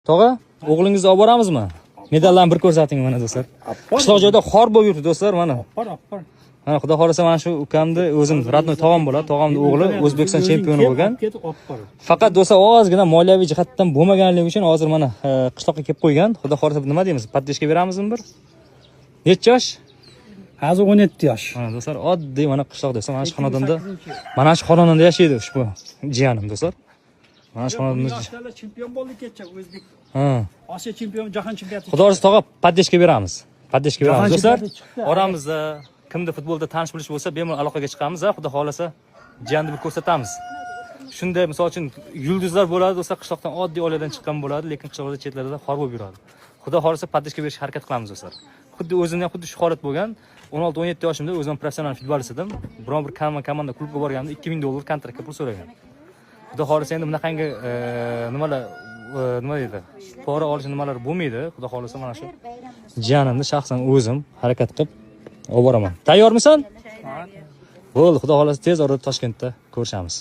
Tog'a, o'g'lingizni olib boramizmi? Medallarni bir ko'rsating mana do'stlar. Qishloq joyda xor bo'lib yuribdi do'stlar mana. Mana xudo xolasa mana shu ukamni o'zim Ratnoy tog'am bo'ladi. Tog'amning o'g'li O'zbekiston chempioni bo'lgan. Faqat do'stlar ozgina moliyaviy jihatdan bo'lmaganligi uchun hozir mana qishloqqa kelib qo'ygan. Xudo xolasa nima deymiz? Paddeshka beramizmi bir? Necha yosh? Hozir 17 yosh. Mana do'stlar, oddiy mana qishloq do'stlar, mana shu xonadonda, mana shu xonadonda yashaydi ushbu jiyanim do'stlar. Mana shu xonadonda chempion bo'ldi kecha O'zbek. Ha. Osiyo chempioni, jahon chempioni. Xudo xolasa tog'a paddeshka beramiz. Paddeshka beramiz do'stlar. Oramizda kimda futbolda tanish bilish bo'lsa, bemalol aloqaga chiqamiz, xudo xolasa jiyanni bir ko'rsatamiz. Shunday misol uchun yulduzlar bo'ladi do'stlar, qishloqdan oddiy oiladan chiqqan bo'ladi, lekin qishloqda chetlarida xor bo'lib yuradi. Xudo xolasa paddeshka berishga harakat qilamiz do'stlar. Xuddi o'zimda ham xuddi shu holat bo'lgan. 16-17 yoshimda o'zim professional futbolchi edim. Biron bir komanda klubga borganimda $2000 kontraktga pul so'ragan. Xudo xolasa endi bunaqangi nima deydi? Pora olish nimalar bo'lmaydi. Xudo xolasa mana shu jiyanimni shaxsan o'zim harakat qilib olib boraman. Tayyormisan? Bo'ldi, xudo xolasa tez orada Toshkentda ko'rishamiz.